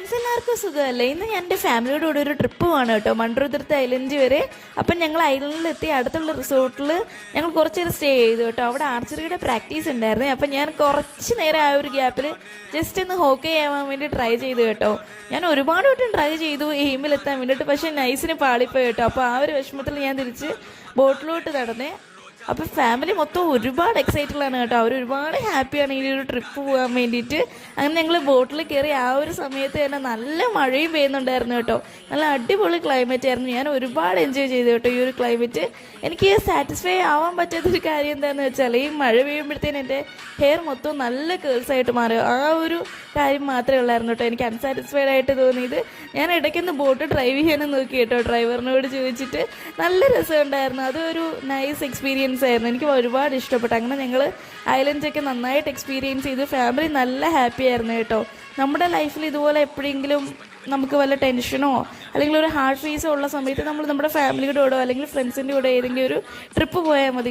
Friends എല്ലാവർക്കും സുഖമല്ലേ? ഇന്ന് ഞാൻ എൻ്റെ ഫാമിലിയോട് കൂടി ഒരു ട്രിപ്പ് പോവാണ് കേട്ടോ, മൺട്രോതുരുത്ത് ഐലൻഡ് വരെ. അപ്പം ഞങ്ങൾ ഐലൻഡിലെത്തി അടുത്തുള്ള റിസോർട്ടിൽ ഞങ്ങൾ കുറച്ച് നേരം സ്റ്റേ ചെയ്തു കേട്ടോ. അവിടെ ആർച്ചറിയുടെ പ്രാക്ടീസ് ഉണ്ടായിരുന്നു. അപ്പം ഞാൻ കുറച്ച് നേരം ആ ഒരു ഗ്യാപ്പിൽ ജസ്റ്റ് ഒന്ന് ഹോക്കി ചെയ്യാൻ വേണ്ടി ട്രൈ ചെയ്തു കേട്ടോ. ഞാൻ ഒരുപാട് വട്ടം ട്രൈ ചെയ്തു എയിമിലെത്താൻ വേണ്ടിയിട്ട്, പക്ഷേ നൈസിന് പാളിപ്പോയി കേട്ടോ. അപ്പോൾ ആ ഒരു വിഷമത്തിൽ ഞാൻ തിരിച്ച് ബോട്ടിലോട്ട് നടന്നേ. അപ്പോൾ ഫാമിലി മൊത്തം ഒരുപാട് എക്സൈറ്റഡാണ് കേട്ടോ. അവർ ഒരുപാട് ഹാപ്പിയാണ് ഈ ഒരു ട്രിപ്പ് പോകാൻ വേണ്ടിയിട്ട്. അങ്ങനെ ഞങ്ങൾ ബോട്ടിൽ കയറി ആ ഒരു സമയത്ത് തന്നെ നല്ല മഴയും പെയ്യുന്നുണ്ടായിരുന്നു കേട്ടോ. നല്ല അടിപൊളി ക്ലൈമറ്റ് ആയിരുന്നു. ഞാൻ ഒരുപാട് എൻജോയ് ചെയ്തു കേട്ടോ ഈ ഒരു ക്ലൈമറ്റ്. എനിക്ക് സാറ്റിസ്ഫൈ ആവാൻ പറ്റാത്തൊരു കാര്യം എന്താണെന്ന് വെച്ചാൽ, ഈ മഴ പെയ്യുമ്പോഴത്തേനും എൻ്റെ ഹെയർ മൊത്തം നല്ല കേൾസായിട്ട് മാറും. ആ ഒരു കാര്യം മാത്രമേ ഉള്ളായിരുന്നു കേട്ടോ എനിക്ക് അൺസാറ്റിസ്ഫൈഡ് ആയിട്ട് തോന്നിയത്. ഞാൻ ഇടയ്ക്കൊന്ന് ബോട്ട് ഡ്രൈവ് ചെയ്യാനും നോക്കി കേട്ടോ, ഡ്രൈവറിനോട് ചോദിച്ചിട്ട്. നല്ല രസമുണ്ടായിരുന്നു. അതൊരു നൈസ് എക്സ്പീരിയൻസ് ആയിരുന്നു. എനിക്ക് ഒരുപാട് ഇഷ്ടപ്പെട്ടു. അങ്ങനെ ഞങ്ങൾ ഐലൻഡൊക്കെ നന്നായിട്ട് എക്സ്പീരിയൻസ് ചെയ്തു. ഫാമിലി നല്ല ഹാപ്പി ആയിരുന്നു കേട്ടോ. നമ്മുടെ ലൈഫിൽ ഇതുപോലെ എപ്പോഴെങ്കിലും നമുക്ക് വല്ല ടെൻഷനോ അല്ലെങ്കിൽ ഒരു ഹാർഡ് ഫേസോ ഉള്ള സമയത്ത് നമ്മൾ നമ്മുടെ ഫാമിലിയുടെ കൂടെ അല്ലെങ്കിൽ ഫ്രണ്ട്സിൻ്റെ കൂടെ ഏതെങ്കിലും ഒരു ട്രിപ്പ് പോയാൽ മതി.